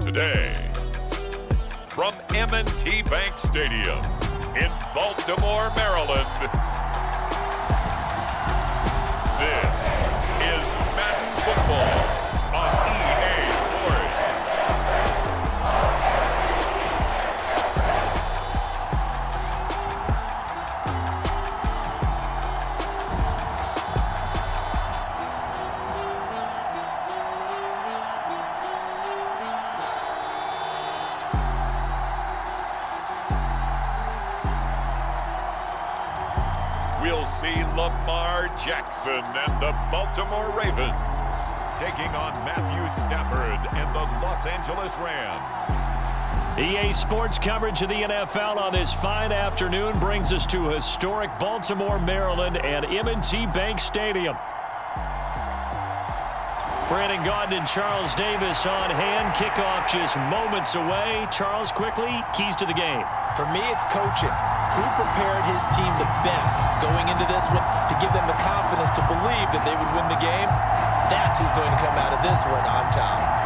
Today, from M&T Bank Stadium in Baltimore, Maryland, this is Madden Football on EA Sports. We'll see Lamar Jackson and the Baltimore Ravens taking on Matthew Stafford and the Los Angeles Rams. EA Sports coverage of the NFL on this fine afternoon brings us to historic Baltimore, Maryland at M&T Bank Stadium. Brandon Gaudin and Charles Davis on hand. Kickoff just moments away. Charles, quickly, keys to the game. For me, it's coaching. Who prepared his team the best going into this one to give them the confidence to believe that they would win the game? That's who's going to come out of this one on top.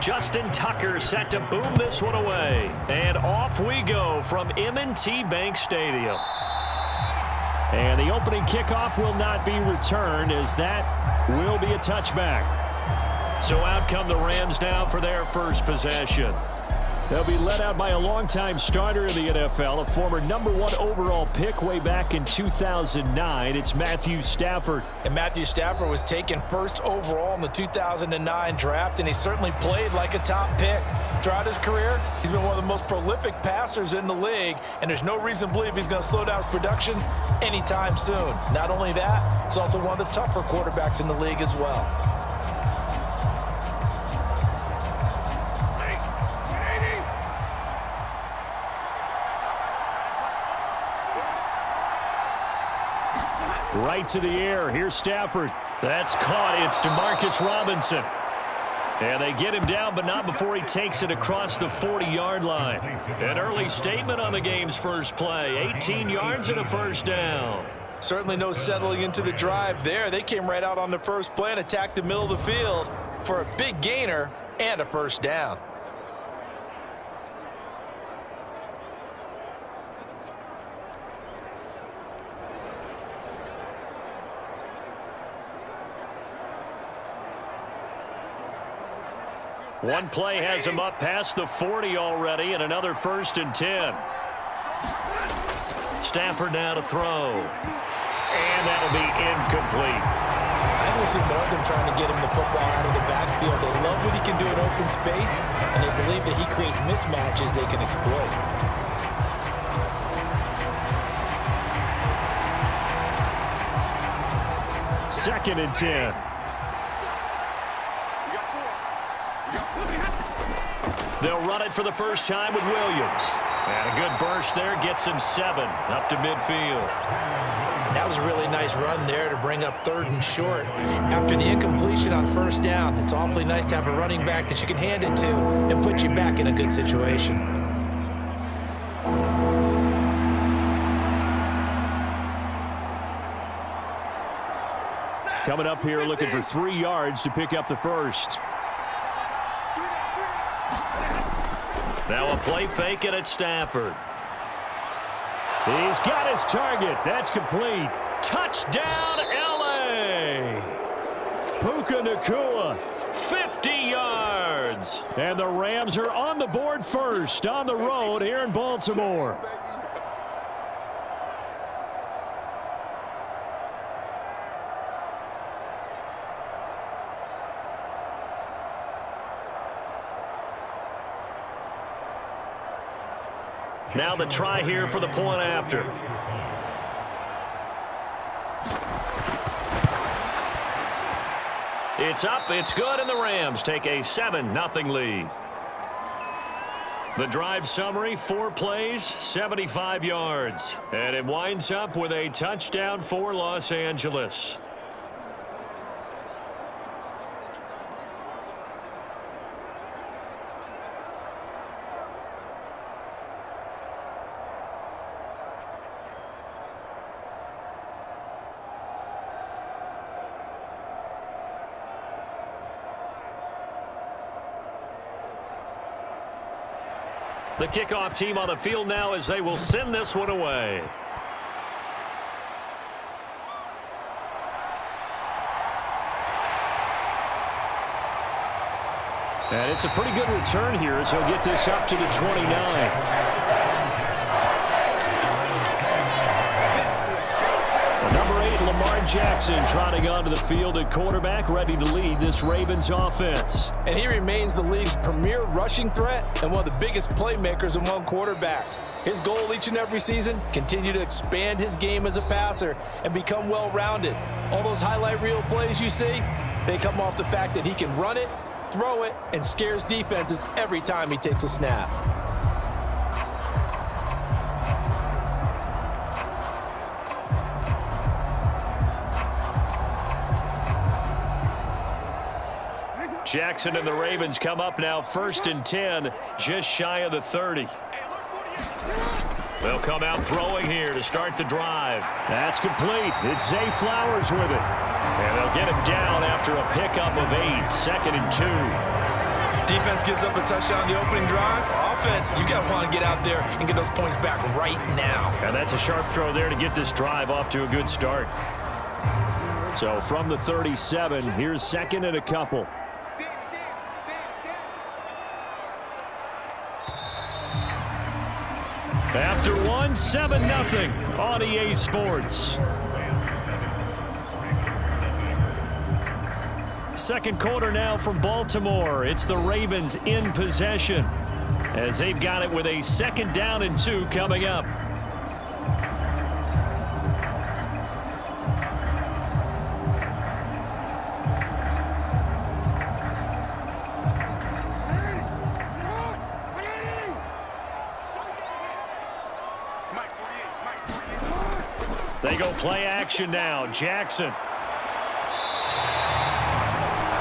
Justin Tucker set to boom this one away. And off we go from M&T Bank Stadium. And the opening kickoff will not be returned, as that will be a touchback. So out come the Rams now for their first possession. They'll be led out by a longtime starter in the NFL, a former #1 overall pick way back in 2009. It's Matthew Stafford. And Matthew Stafford was taken first overall in the 2009 draft, and he certainly played like a top pick. Throughout his career, he's been one of the most prolific passers in the league, and there's no reason to believe he's going to slow down his production anytime soon. Not only that, he's also one of the tougher quarterbacks in the league as well. Right to the air. Here's Stafford. That's caught. It's Demarcus Robinson. And they get him down, but not before he takes it across the 40-yard line. An early statement on the game's first play. 18 yards and a first down. Certainly no settling into the drive there. They came right out on the first play and attacked the middle of the field for a big gainer and a first down. One play has him up past the 40 already, and another 1st and 10. Stafford now to throw. And that'll be incomplete. I will see more of them trying to get him the football out of the backfield. They love what he can do in open space, and they believe that he creates mismatches they can exploit. Second and 10. They'll run it for the first time with Williams. And a good burst there gets him 7 up to midfield. That was a really nice run there to bring up 3rd and short. After the incompletion on first down, it's awfully nice to have a running back that you can hand it to and put you back in a good situation. Coming up here looking for 3 yards to pick up the first. Now a play fake, and it's Stafford. He's got his target. That's complete. Touchdown, L.A. Puka Nacua, 50 yards. And the Rams are on the board first on the road here in Baltimore. Now the try here for the point after. It's up, it's good, and the Rams take a 7-0 lead. The drive summary, 4 plays, 75 yards. And it winds up with a touchdown for Los Angeles. The kickoff team on the field now as they will send this one away. And it's a pretty good return here as he'll get this up to the 29. Number 8, Lamar Jackson, trotting onto the field at quarterback, ready to lead this Ravens offense. And he remains the league's premier rushing threat and one of the biggest playmakers among quarterbacks. His goal each and every season, continue to expand his game as a passer and become well-rounded. All those highlight reel plays you see, they come off the fact that he can run it, throw it, and scares defenses every time he takes a snap. Jackson and the Ravens come up now 1st and 10, just shy of the 30. They'll come out throwing here to start the drive. That's complete. It's Zay Flowers with it. And they'll get him down after a pickup of 8, 2nd and 2. Defense gives up a touchdown on the opening drive. Offense, you got to want to get out there and get those points back right now. And that's a sharp throw there to get this drive off to a good start. So from the 37, here's 2nd and a couple. After 1, 7-0 on EA Sports. Second quarter now from Baltimore. It's the Ravens in possession as they've got it with a 2nd down and 2 coming up. They go play action now. Jackson.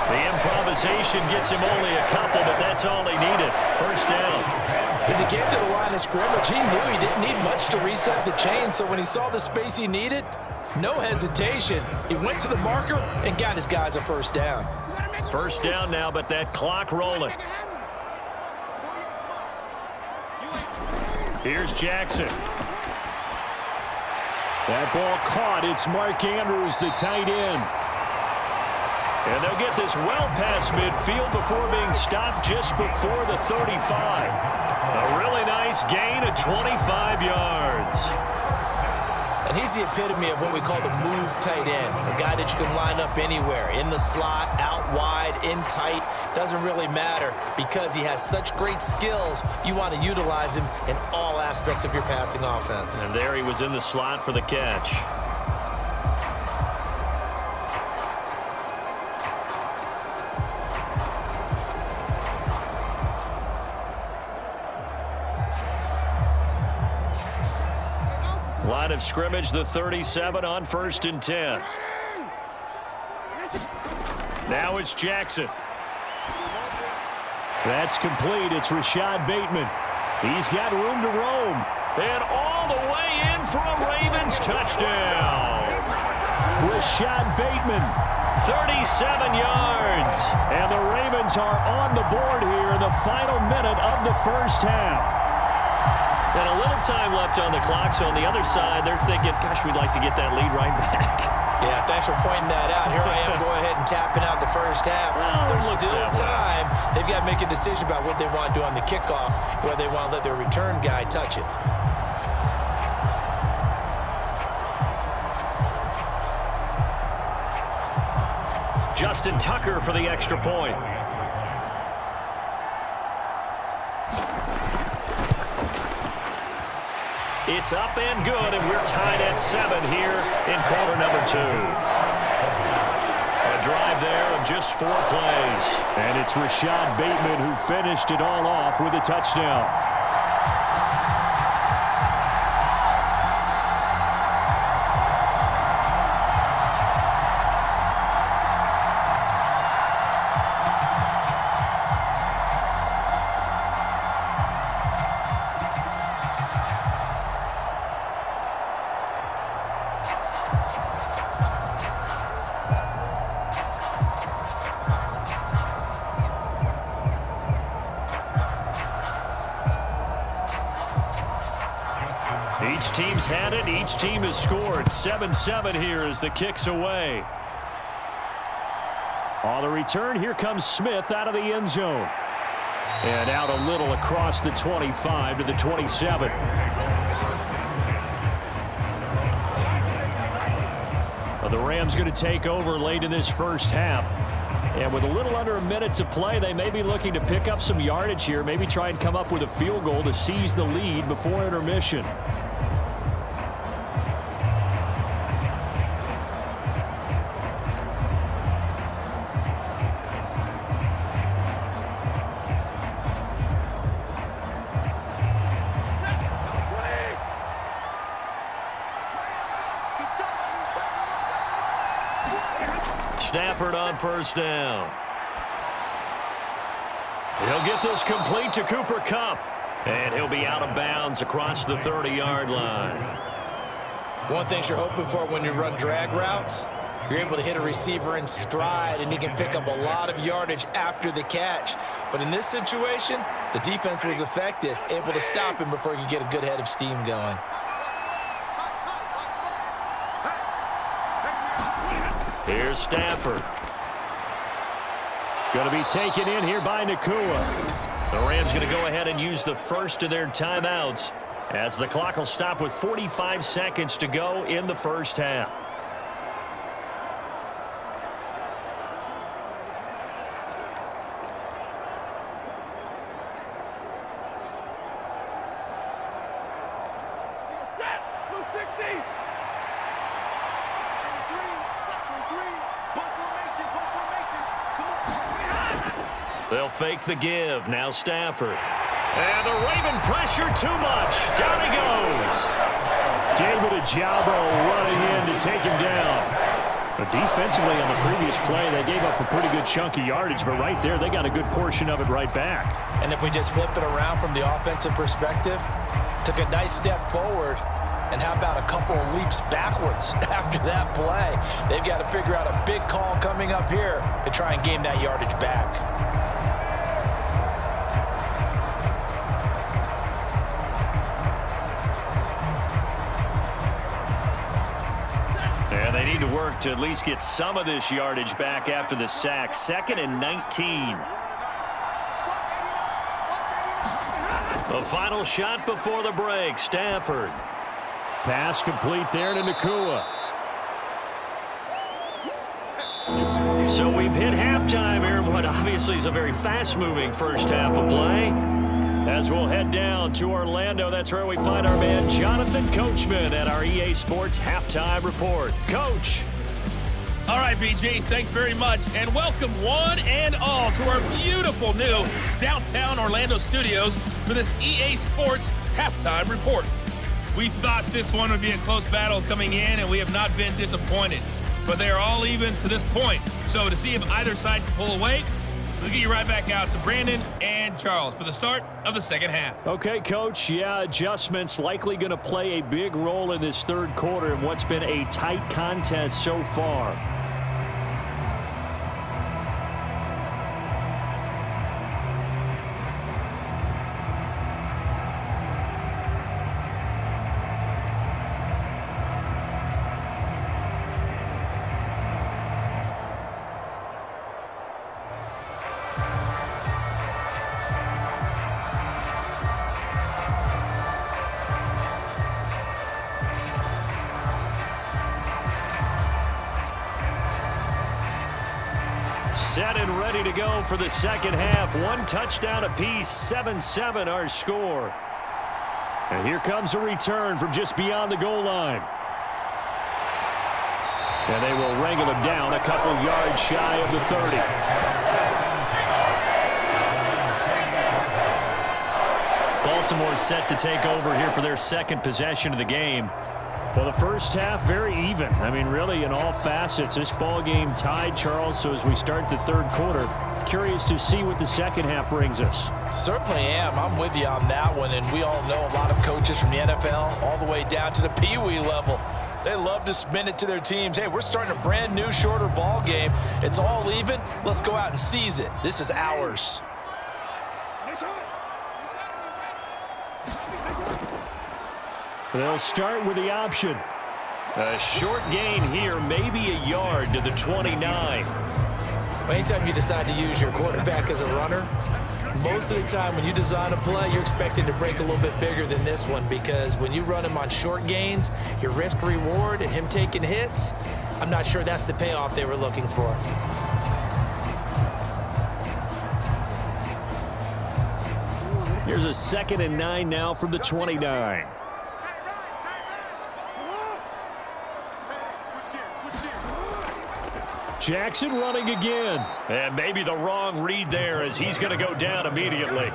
The improvisation gets him only a couple, but that's all he needed. 1st down. As he came to the line of scrimmage, he knew he didn't need much to reset the chain, so when he saw the space he needed, no hesitation. He went to the marker and got his guys a 1st down. 1st down now, but that clock rolling. Here's Jackson. That ball caught. It's Mark Andrews, the tight end. And they'll get this well past midfield before being stopped just before the 35. A really nice gain of 25 yards. And he's the epitome of what we call the move tight end. A guy that you can line up anywhere, in the slot, out wide, in tight. Doesn't really matter because he has such great skills. You want to utilize him in all aspects of your passing offense. And there he was in the slot for the catch. Line of scrimmage, the 37 on 1st and 10. Now it's Jackson. That's complete. It's Rashad Bateman. He's got room to roam. And all the way in for a Ravens touchdown. Rashad Bateman, 37 yards. And the Ravens are on the board here in the final minute of the 1st half. And a little time left on the clock, so on the other side, they're thinking, gosh, we'd like to get that lead right back. Yeah, thanks for pointing that out. Here I am going ahead and tapping out the 1st half. Well, there's still time. They've got to make a decision about what they want to do on the kickoff, whether they want to let their return guy touch it. Justin Tucker for the extra point. It's up and good, and we're tied at 7 here in quarter number 2. A drive there of just 4 plays. And it's Rashad Bateman who finished it all off with a touchdown. Each team's had it. Each team has scored. 7-7 here as the kick's away. On the return, here comes Smith out of the end zone. And out a little across the 25 to the 27. Well, the Rams going to take over late in this first half. And with a little under a minute to play, they may be looking to pick up some yardage here, maybe try and come up with a field goal to seize the lead before intermission. Stafford on first down. He'll get this complete to Cooper Kupp. And he'll be out of bounds across the 30-yard line. One thing you're hoping for when you run drag routes, you're able to hit a receiver in stride, and he can pick up a lot of yardage after the catch. But in this situation, the defense was effective, able to stop him before he could get a good head of steam going. Here's Stafford. Going to be taken in here by Nakua. The Rams going to go ahead and use the first of their timeouts as the clock will stop with 45 seconds to go in the first half. They'll fake the give. Now Stafford. And the Raven pressure too much. Down he goes. David Ojabo running in to take him down. But defensively on the previous play, they gave up a pretty good chunk of yardage, but right there, they got a good portion of it right back. And if we just flip it around from the offensive perspective, took a nice step forward, and how about a couple of leaps backwards after that play? They've got to figure out a big call coming up here to try and gain that yardage back. And they need to work to at least get some of this yardage back after the sack. 2nd and 19. The final shot before the break. Stafford. Pass complete there to Nakua. So we've hit halftime here in what obviously is a very fast-moving first half of play. As we'll head down to Orlando, that's where we find our man Jonathan Coachman at our EA Sports Halftime Report. Coach. All right, BG, thanks very much. And welcome one and all to our beautiful new downtown Orlando studios for this EA Sports Halftime Report. We thought this one would be a close battle coming in, and we have not been disappointed. But they are all even to this point. So to see if either side can pull away, let's get you right back out to Brandon and Charles for the start of the second half. Okay, Coach. Yeah, adjustments likely going to play a big role in this third quarter in what's been a tight contest so far. Set and ready to go for the second half. One touchdown apiece, 7-7 our score. And here comes a return from just beyond the goal line. And they will wrangle him down a couple yards shy of the 30. Baltimore set to take over here for their second possession of the game. Well, the first half, very even. I mean, really, in all facets, this ball game tied, Charles. So as we start the third quarter, curious to see what the second half brings us. Certainly am. I'm with you on that one. And we all know a lot of coaches from the NFL all the way down to the Pee Wee level. They love to spin it to their teams. Hey, we're starting a brand new, shorter ball game. It's all even. Let's go out and seize it. This is ours. They'll start with the option. A short gain here, maybe a yard to the 29. Anytime you decide to use your quarterback as a runner, most of the time when you design a play, you're expecting to break a little bit bigger than this one, because when you run him on short gains, your risk reward and him taking hits, I'm not sure that's the payoff they were looking for. Here's a 2nd and 9 now from the 29. Jackson running again. And maybe the wrong read there, as he's going to go down immediately.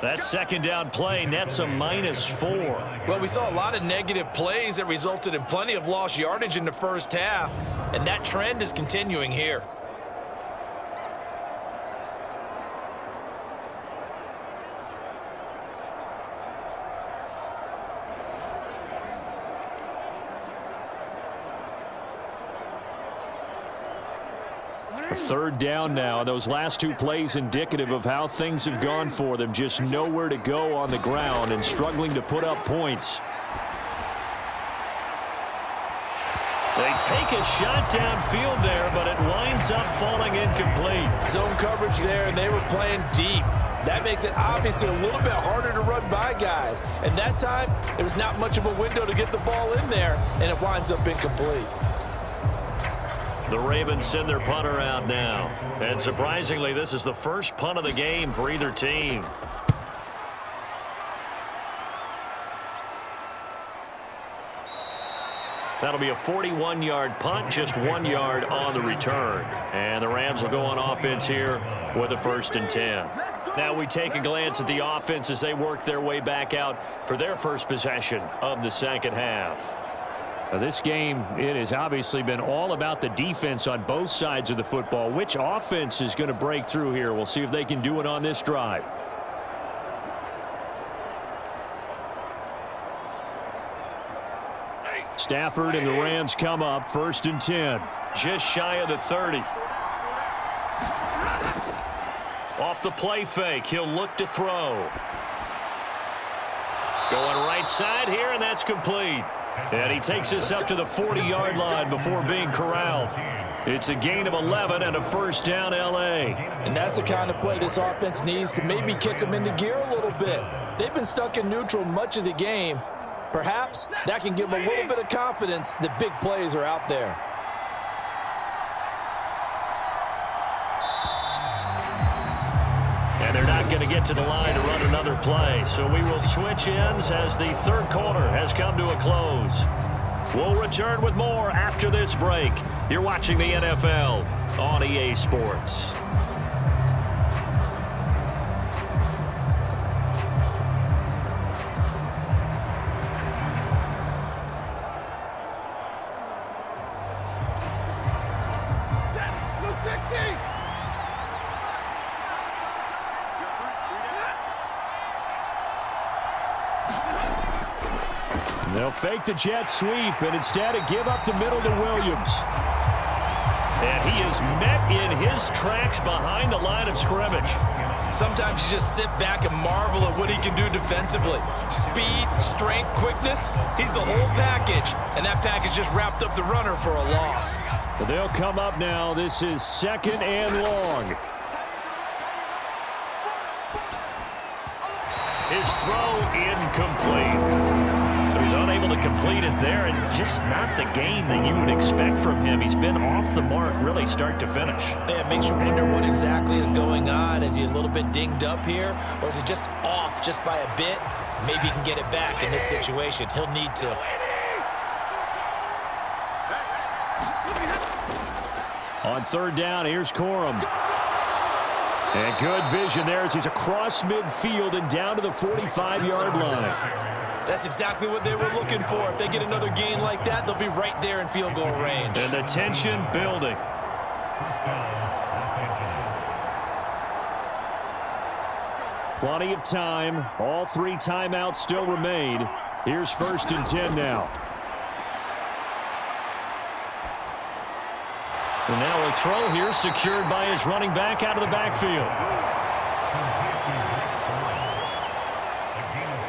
That second down play nets a -4. Well, we saw a lot of negative plays that resulted in plenty of lost yardage in the first half, and that trend is continuing here. Third down now. Those last two plays indicative of how things have gone for them. Just nowhere to go on the ground and struggling to put up points. They take a shot downfield there, but it winds up falling incomplete. Zone coverage there, and they were playing deep. That makes it obviously a little bit harder to run by guys. And that time, there was not much of a window to get the ball in there, and it winds up incomplete. The Ravens send their punter out now. And surprisingly, this is the first punt of the game for either team. That'll be a 41-yard punt, just 1 yard on the return. And the Rams will go on offense here with a 1st and 10. Now we take a glance at the offense as they work their way back out for their first possession of the second half. Now, this game, it has obviously been all about the defense on both sides of the football. Which offense is going to break through here? We'll see if they can do it on this drive. Stafford and the Rams come up 1st and 10. Just shy of the 30. Off the play fake, he'll look to throw. Going right side here, and that's complete. And he takes us up to the 40-yard line before being corralled. It's a gain of 11 and a 1st down L.A. And that's the kind of play this offense needs to maybe kick them into gear a little bit. They've been stuck in neutral much of the game. Perhaps that can give them a little bit of confidence that big plays are out there. And they're not going to get to the line to run another play. So we will switch ends as the third quarter has come to a close. We'll return with more after this break. You're watching the NFL on EA Sports. They'll fake the jet sweep and instead give up the middle to Williams. And he is met in his tracks behind the line of scrimmage. Sometimes you just sit back and marvel at what he can do defensively. Speed, strength, quickness, he's the whole package. And that package just wrapped up the runner for a loss. But they'll come up now. This is 2nd and long. His throw incomplete. So he's unable to complete it there, and just not the game that you would expect from him. He's been off the mark really start to finish. Yeah, it makes you wonder what exactly is going on. Is he a little bit dinged up here, or is he just off just by a bit? Maybe he can get it back in this situation. He'll need to. On third down, here's Corum. And good vision there as he's across midfield and down to the 45-yard line. That's exactly what they were looking for. If they get another gain like that, they'll be right there in field goal range. And the tension building. Plenty of time. All 3 timeouts still remain. Here's 1st and 10 now. And now a throw here secured by his running back out of the backfield.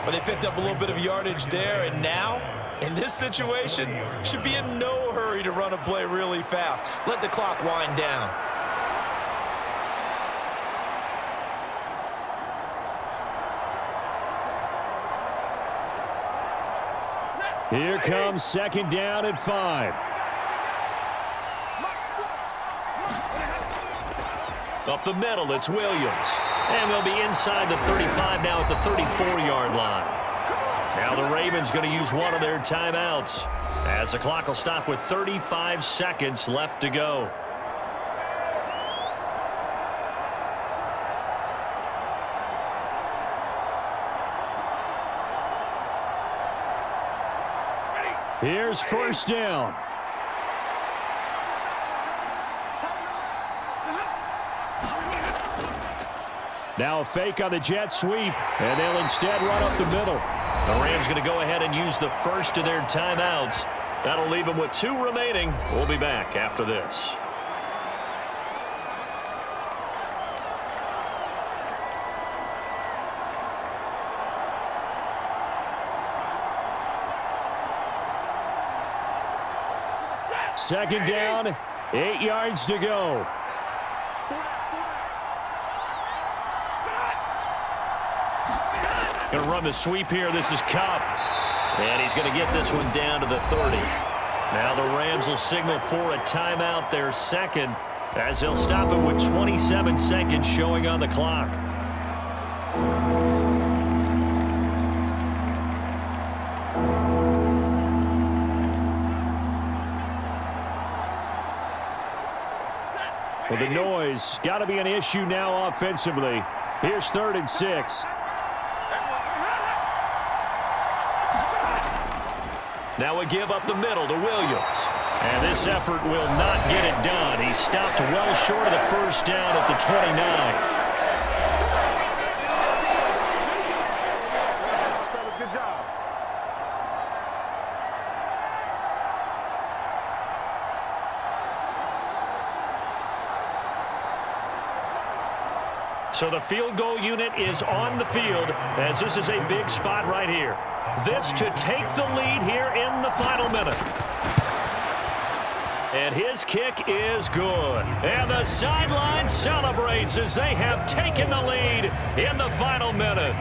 But they picked up a little bit of yardage there, and now, in this situation, should be in no hurry to run a play really fast. Let the clock wind down. Here comes 2nd down at 5. Up the middle, it's Williams. And they'll be inside the 35 now at the 34-yard line. Now the Ravens going to use one of their timeouts as the clock will stop with 35 seconds left to go. Here's 1st down. Now a fake on the jet sweep, and they'll instead run up the middle. The Rams going to go ahead and use the first of their timeouts. That'll leave them with 2 remaining. We'll be back after this. Second down, 8 yards to go. Going to run the sweep here. This is Kupp. And he's going to get this one down to the 30. Now the Rams will signal for a timeout, their second, as they'll stop it with 27 seconds showing on the clock. Well, the noise got to be an issue now offensively. Here's 3rd and 6. Now a give up the middle to Williams. And this effort will not get it done. He stopped well short of the first down at the 29. Good job. So the field goal unit is on the field as this is a big spot right here. This to take the lead here in the final minute. And his kick is good. And the sideline celebrates as they have taken the lead in the final minute.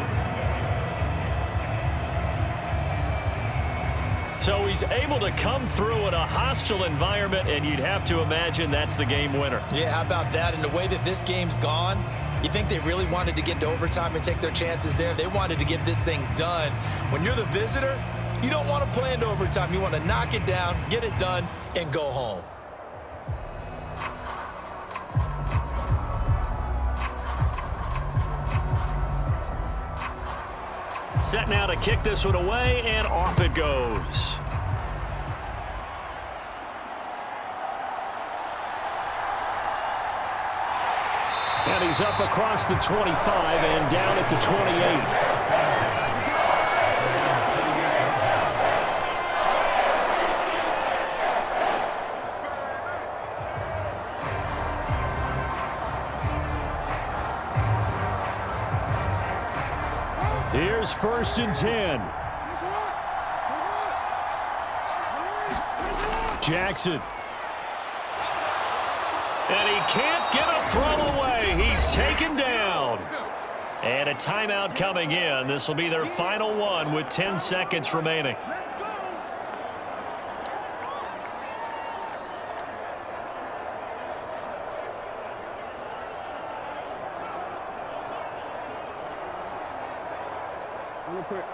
So he's able to come through in a hostile environment, and you'd have to imagine that's the game winner. Yeah, how about that? And the way that this game's gone, you think they really wanted to get to overtime and take their chances there? They wanted to get this thing done. When you're the visitor, you don't want to play into overtime. You want to knock it down, get it done, and go home. Set now to kick this one away, and off it goes. And he's up across the 25 and down at the 28. Here's 1st and 10. Jackson. And he can't get a throw away. He's taken down. And a timeout coming in. This will be their final one with 10 seconds remaining.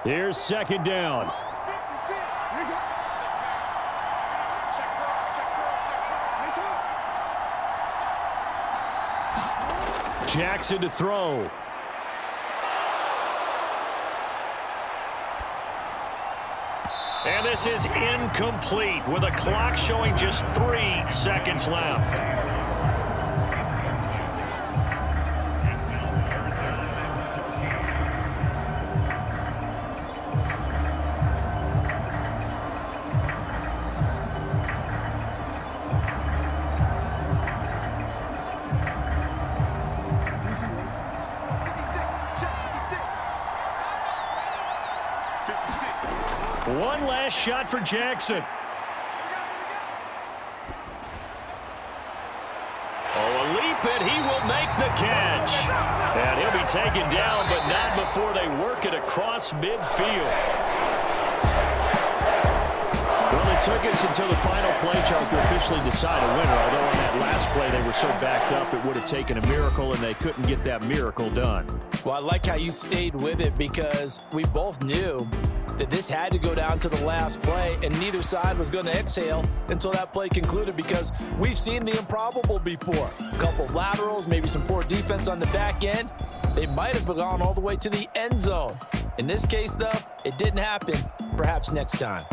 Here's 2nd down. Jackson to throw. And this is incomplete with a clock showing just 3 seconds left. One last shot for Jackson. Oh, a leap, and he will make the catch. And he'll be taken down, but not before they work it across midfield. Well, it took us until the final play, Charles, to officially decide a winner. Although on that last play they were so backed up, it would have taken a miracle, and they couldn't get that miracle done. Well, I like how you stayed with it because we both knew that this had to go down to the last play, and neither side was going to exhale until that play concluded because we've seen the improbable before. A couple of laterals, maybe some poor defense on the back end. They might have gone all the way to the end zone. In this case, though, it didn't happen. Perhaps next time.